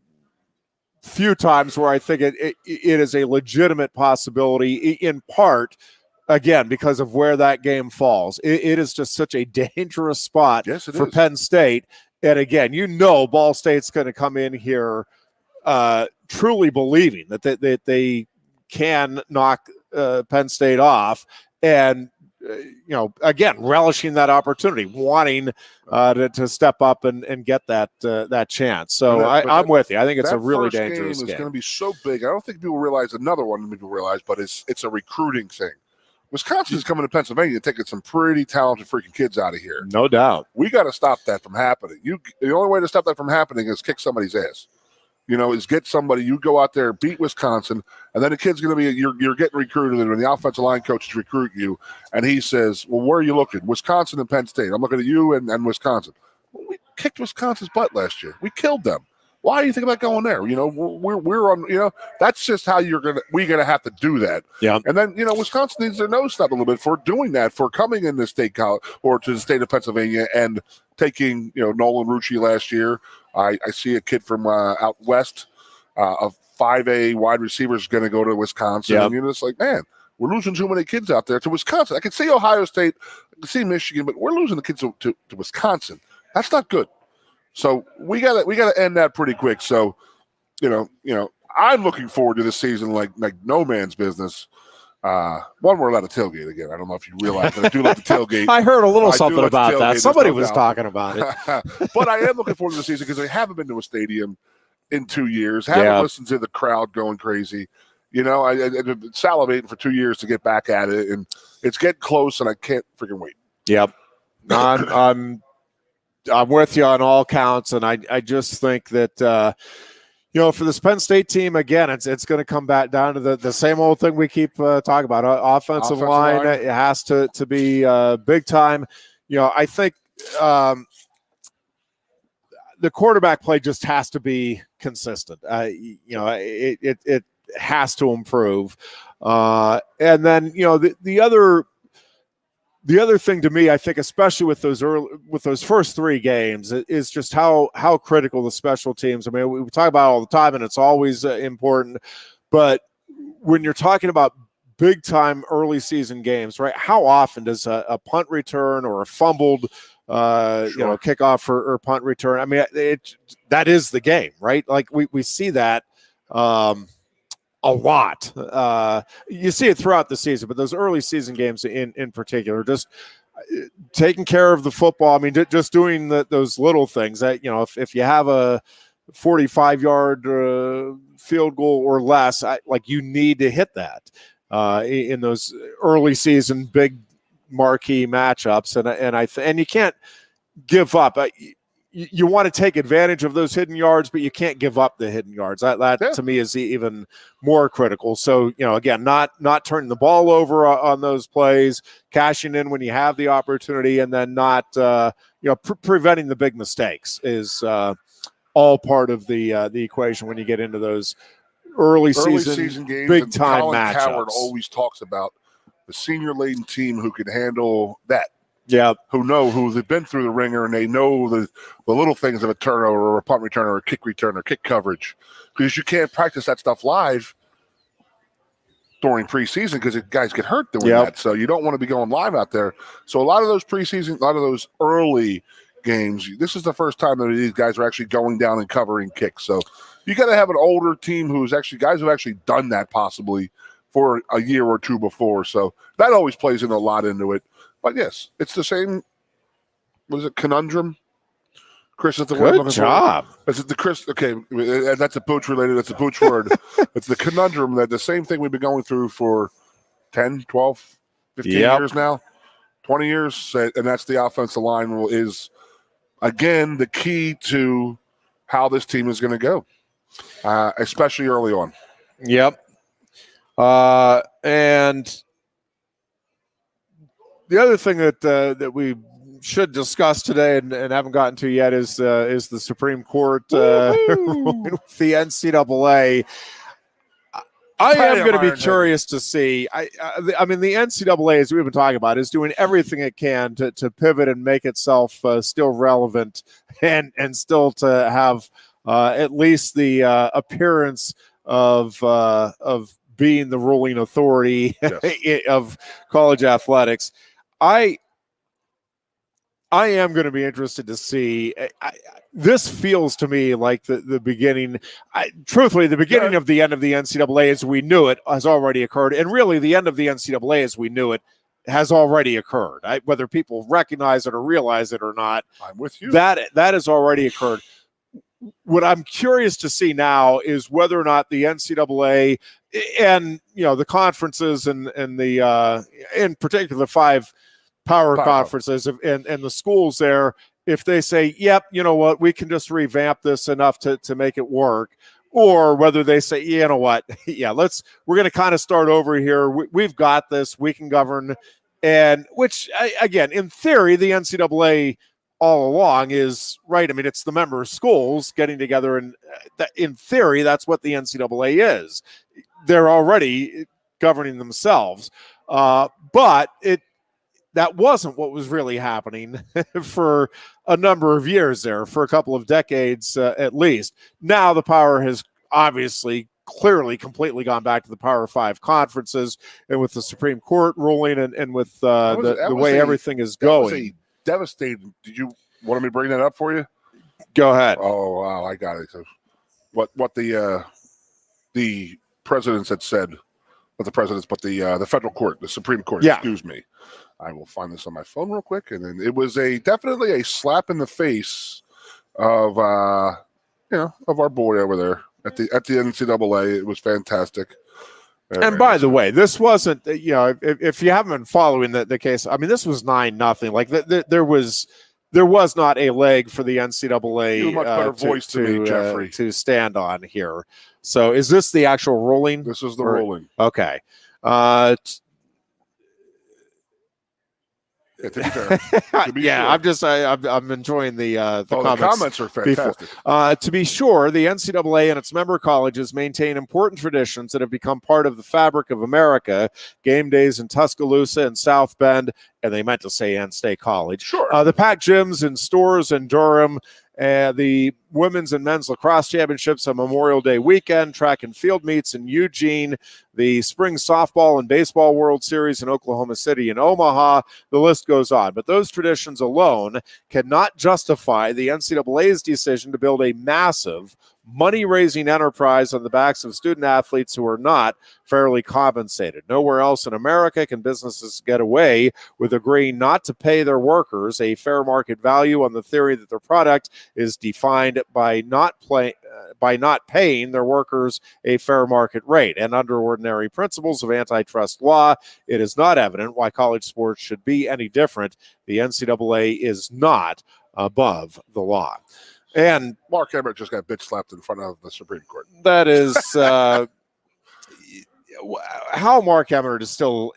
few times where I think it is a legitimate possibility. In part, again, because of where that game falls, it is just such a dangerous spot for Penn State. And again, Ball State's going to come in here truly believing that they can knock Penn State off, and again, relishing that opportunity, wanting to step up and get that chance. So I'm with you. I think it's a really dangerous game. It's going to be so big. I don't think people realize another one. People realize, but it's a recruiting thing. Wisconsin's coming to Pennsylvania, taking some pretty talented freaking kids out of here. No doubt. We got to stop that from happening. The only way to stop that from happening is kick somebody's ass. is get somebody, you go out there, beat Wisconsin, and then the kid's going to be, you're getting recruited, and the offensive line coaches recruit you, and he says, well, where are you looking? Wisconsin and Penn State. I'm looking at you and Wisconsin. Well, we kicked Wisconsin's butt last year. We killed them. Why do you think about going there? We're on, that's just how we're going to have to do that. Yeah. And then, Wisconsin needs their nose snubbed a little bit for doing that, for coming in the state college or to the state of Pennsylvania and taking, Nolan Rucci last year. I see a kid from out west, a 5A wide receiver is going to go to Wisconsin. Yep. And you're just like, man, we're losing too many kids out there to Wisconsin. I can see Ohio State, I can see Michigan, but we're losing the kids to Wisconsin. That's not good. So we gotta end that pretty quick. So, I'm looking forward to this season like no man's business. One, we're allowed to tailgate again. I don't know if you realize that I do like the tailgate. I heard a little something about that. Somebody was talking about it. But I am looking forward to the season because I haven't been to a stadium in 2 years. Haven't listened to the crowd going crazy. I've been salivating for 2 years to get back at it, and it's getting close, and I can't freaking wait. Yep. I'm with you on all counts, and I just think that for this Penn State team, again, it's going to come back down to the same old thing we keep talking about. Offensive line, it has to be big time. I think the quarterback play just has to be consistent. It has to improve, and then the other thing to me, I think, especially with those first 3 games, is just how critical the special teams. I mean, we talk about it all the time, and it's always important. But when you're talking about big time early season games, right? How often does a punt return or a fumbled, kickoff or punt return? I mean, that is the game, right? Like we see that. A lot. You see it throughout the season, but those early season games in particular, just taking care of the football. I mean, just doing those little things that, if you have a 45-yard field goal or less, you need to hit that in those early season big marquee matchups. And you can't give up. You want to take advantage of those hidden yards, but you can't give up the hidden yards. That to me is even more critical. So, again, not turning the ball over on those plays, cashing in when you have the opportunity, and then not, preventing the big mistakes is all part of the equation when you get into those early season games. Big time Colin matchups. Coward always talks about the senior-laden team who can handle that. Yeah, who've been through the ringer, and they know the little things of a turnover or a punt return or a kick return or kick coverage, because you can't practice that stuff live during preseason because guys get hurt doing that. So you don't want to be going live out there. So a lot of those preseason, a lot of those early games, this is the first time that these guys are actually going down and covering kicks. So you got to have an older team guys who've actually done that possibly for a year or two before. So that always plays in a lot into it. But yes, it's the same. What is it? Conundrum. Chris is the word. Good job. Is it the Chris? Okay, that's a Pooch related. That's a Pooch word. It's the conundrum that the same thing we've been going through for 10, 12, 15 years now, 20 years, and that's the offensive line is again the key to how this team is going to go, especially early on. Yep. And the other thing that we should discuss today and haven't gotten to yet is the Supreme Court with the NCAA. I am going to be curious to see. I mean, the NCAA, as we've been talking about, is doing everything it can to pivot and make itself still relevant and still to have at least the appearance of being the ruling authority of college athletics. I am going to be interested to see. This feels to me like the beginning. Truthfully, the beginning of the end of the NCAA as we knew it has already occurred, and really the end of the NCAA as we knew it has already occurred. Whether people recognize it or realize it or not, I'm with you. That has already occurred. What I'm curious to see now is whether or not the NCAA and the conferences and the in particular the 5 power conferences and the schools there, if they say, yep, you know what, we can just revamp this enough to make it work, or whether they say, you know what, yeah, we're going to kind of start over here. We've got this. We can govern. And which, again, in theory, the NCAA all along is right. I mean, it's the member schools getting together, and in theory, that's what the NCAA is. They're already governing themselves. But that wasn't what was really happening for a number of years there, for a couple of decades at least. Now the power has obviously clearly completely gone back to the Power 5 conferences, and with the Supreme Court ruling and with the way everything is going. That was a devastating. Did you want me to bring that up for you? Go ahead. Oh, wow, I got it. So what the presidents had said, not the presidents, but the federal court, the Supreme Court, excuse me. I will find this on my phone real quick. And then it was definitely a slap in the face of of our boy over there at the NCAA. It was fantastic. And by the way, this wasn't, if you haven't been following the case, I mean, this was 9-0. Like there was not a leg for the NCAA much better voice to me, Jeffrey, to stand on here. So is this the actual ruling? This is the ruling. Okay. Yeah, to be fair. I'm enjoying the comments. The comments are fantastic. To be sure, the NCAA and its member colleges maintain important traditions that have become part of the fabric of America. Game days in Tuscaloosa and South Bend, and they meant to say Penn State College. Sure. The packed gyms in stores in Durham. The women's and men's lacrosse championships on Memorial Day weekend, track and field meets in Eugene, the spring softball and baseball World Series in Oklahoma City and Omaha. The list goes on. But those traditions alone cannot justify the NCAA's decision to build a massive money-raising enterprise on the backs of student athletes who are not fairly compensated. Nowhere else in America can businesses get away with agreeing not to pay their workers a fair market value on the theory that their product is defined by not paying their workers a fair market rate. And under ordinary principles of antitrust law, it is not evident why college sports should be any different. The NCAA is not above the law. And Mark Emmert just got bitch slapped in front of the Supreme Court. That is how Mark Emmert is still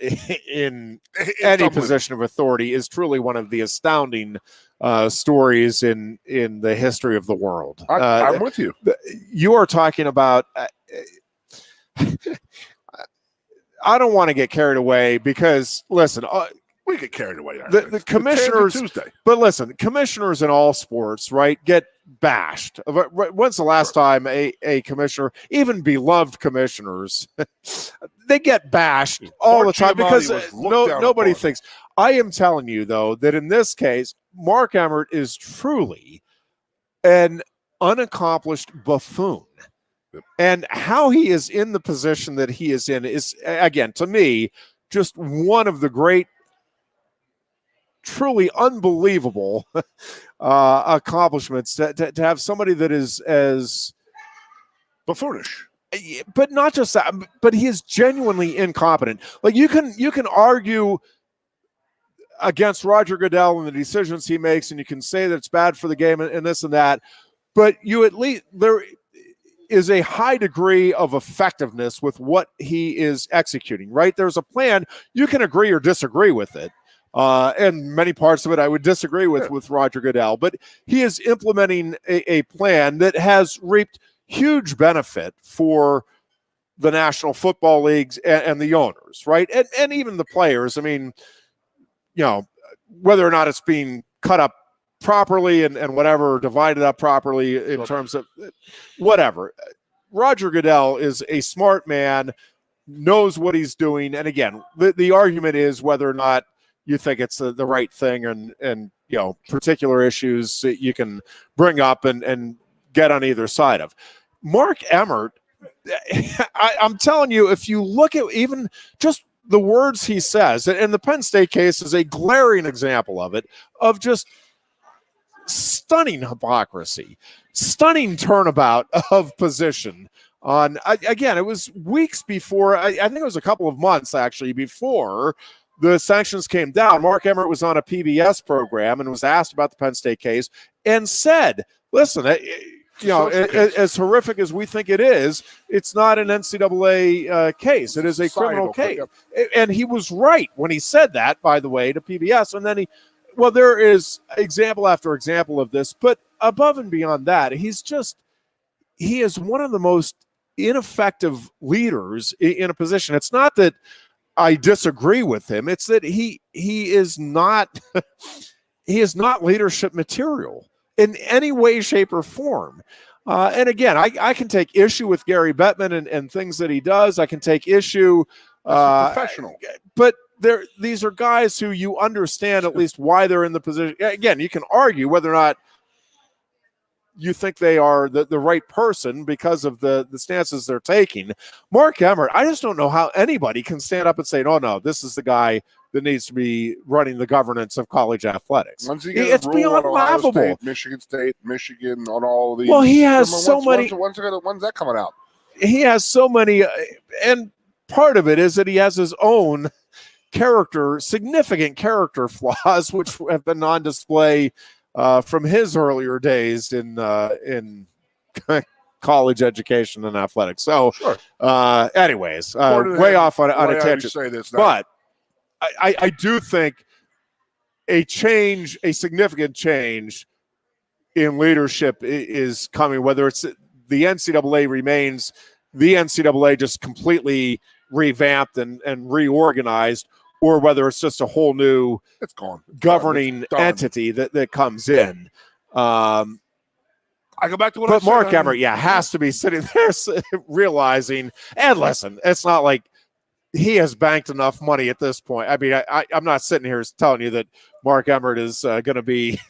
in any position of authority is truly one of the astounding stories in the history of the world. I'm with you. You are talking about. I don't want to get carried away because, listen, we get carried away. The commissioners, but listen, commissioners in all sports, right, get bashed. When's the last time a commissioner, even beloved commissioners, they get bashed all the time because nobody thinks. I am telling you, though, that in this case, Mark Emmert is truly an unaccomplished buffoon. And how he is in the position that he is in is, again, to me, just one of the great, truly unbelievable accomplishments to have somebody that is as buffoonish. But not just that, but he is genuinely incompetent. Like you can argue against Roger Goodell and the decisions he makes, and you can say that it's bad for the game and this and that, but you at least there is a high degree of effectiveness with what he is executing, right? There's a plan. You can agree or disagree with it. And many parts of it I would disagree with Roger Goodell, but he is implementing a plan that has reaped huge benefit for the National Football Leagues and the owners, right? And even the players. I mean, whether or not it's being cut up properly and whatever, divided up properly in terms of whatever. Roger Goodell is a smart man, knows what he's doing. And again, the argument is whether or not you think it's the right thing and particular issues that you can bring up and get on either side of. Mark Emmert, I'm telling you, if you look at even just the words he says, and the Penn State case is a glaring example of it, of just stunning hypocrisy, stunning turnabout of position on, again, it was weeks before, I think it was a couple of months actually before the sanctions came down. Mark Emmert was on a PBS program and was asked about the Penn State case and said, listen, as horrific as we think it is, it's not an NCAA case. It is a criminal case. And he was right when he said that, by the way, to PBS. And then there is example after example of this. But above and beyond that, he is one of the most ineffective leaders in a position. It's not that I disagree with him. It's that he is not he is not leadership material in any way, shape, or form. And again, I can take issue with Gary Bettman and things that he does. I can take issue. Professional. But these are guys who you understand at least why they're in the position. Again, you can argue whether or not you think they are the right person because of the stances they're taking. Mark Emmert, I just don't know how anybody can stand up and say, no, this is the guy that needs to be running the governance of college athletics. It's beyond laughable. State, Michigan, on all of these. Well, he has so many. When's that coming out? He has so many, and part of it is that he has his own significant character flaws, which have been on display from his earlier days in college education and athletics. So, sure. Anyways, way off on a tangent. But I do think a significant change in leadership is coming, whether it's the NCAA remains the NCAA just completely revamped and reorganized, or whether it's just a whole new governing entity that comes in. I go back to what but Mark Emmert, has to be sitting there realizing, and listen, it's not like he has banked enough money at this point. I mean, I'm not sitting here telling you that Mark Emmert is going to be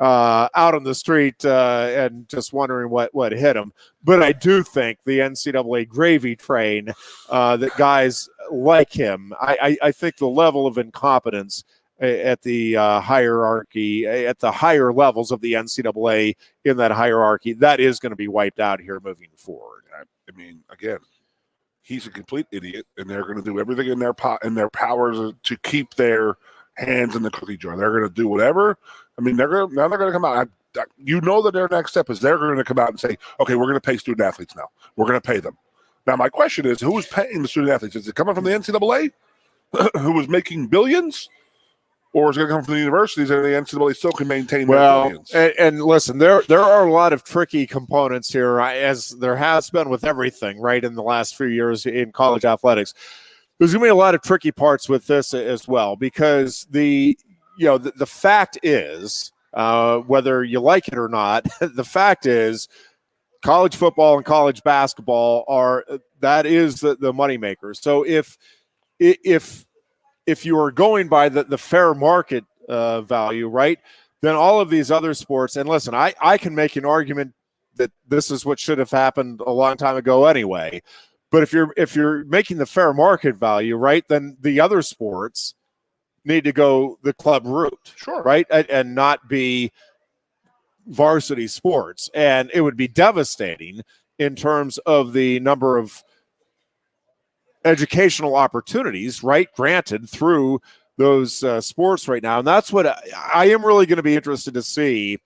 out on the street and just wondering what hit him. But I do think the NCAA gravy train, that guys like him, I think the level of incompetence at the hierarchy, at the higher levels of the NCAA in that hierarchy, that is going to be wiped out here moving forward. I mean, again, he's a complete idiot, and they're going to do everything in their powers to keep their hands in the cookie jar. They're going to do whatever. I mean, they're going to come out. That their next step is they're going to come out and say, okay, we're going to pay student athletes now. We're going to pay them. Now, my question is, who is paying the student athletes? Is it coming from the NCAA, who is making billions? Or is it going to come from the universities and the NCAA still can maintain their billions? And listen, there are a lot of tricky components here, as there has been with everything, right, in the last few years in college athletics. There's going to be a lot of tricky parts with this as well, because the fact is, whether you like it or not, the fact is college football and college basketball that is the moneymaker. So if you are going by the fair market value, right, then all of these other sports, and listen, I can make an argument that this is what should have happened a long time ago anyway. But if you're making the fair market value, right, then the other sports need to go the club route, sure, right, and not be varsity sports. And it would be devastating in terms of the number of educational opportunities, right, granted through those sports right now. And that's what I am really going to be interested to see,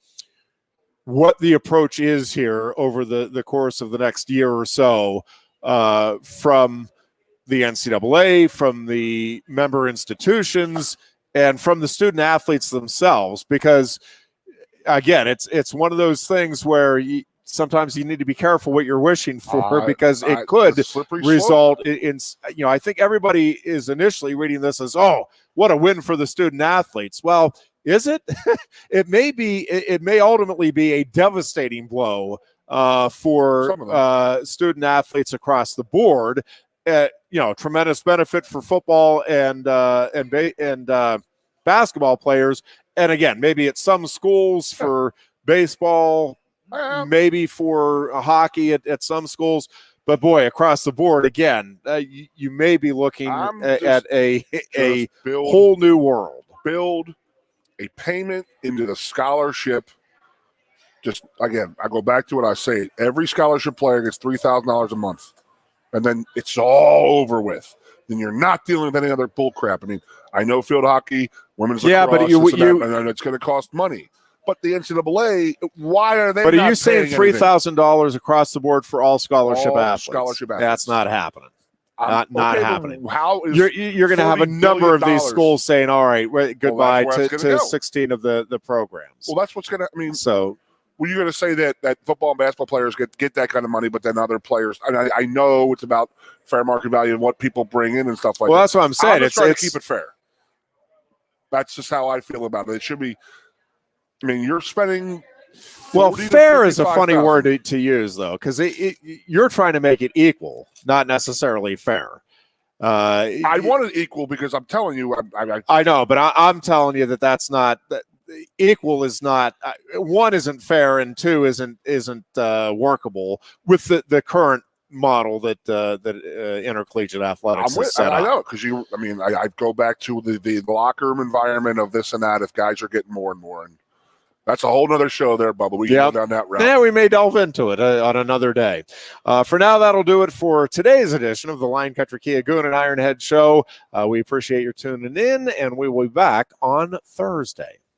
what the approach is here over the course of the next year or so, from the NCAA, from the member institutions, and from the student athletes themselves. Because again, it's one of those things where sometimes you need to be careful what you're wishing for, because it could result in, I think everybody is initially reading this as, oh, what a win for the student athletes. Well, is it? It may ultimately be a devastating blow for student athletes across the board. Tremendous benefit for football and basketball players. And again, maybe at some schools for baseball, maybe for hockey at some schools, but boy, across the board, again, you may be looking at a whole new world. Build a payment into the scholarship. Just again, I go back to what I say. Every scholarship player gets $3,000 a month, and then it's all over with. Then you're not dealing with any other bull crap. I mean, I know field hockey, women's lacrosse, and it's going to cost money. But the NCAA, why are they? But are not you saying paying $3,000 across the board for all scholarship All athletes? scholarship athletes. That's not happening. Not okay, happening. How is You're going to have a $40 number of billion? these schools saying, "All right, goodbye where it's to gonna go. 16 of the programs." Well, that's what's going to. I mean, So were you going to say that football and basketball players get that kind of money, but then other players? And I know it's about fair market value and what people bring in and stuff like that. well, that's what I'm saying. I'm just trying It's to keep it fair. That's just how I feel about it. It should be. I mean, you're spending. well, 40 to fair is a funny 55,000. word to use, though, because you're trying to make it equal, not necessarily fair. I want it equal because I'm telling you, I know, but I'm telling you that's not equal. Is not one isn't fair, and two isn't workable with the current model that intercollegiate athletics is set I up. know because I go back to the locker room environment of this and that. If guys are getting more and more, and that's a whole nother show there, Bubba. We can go down that route. Yeah, we may delve into it on another day. For now, that'll do it for today's edition of the Lion Country Kia Goon and Ironhead Show. We appreciate your tuning in, and we will be back on Thursday.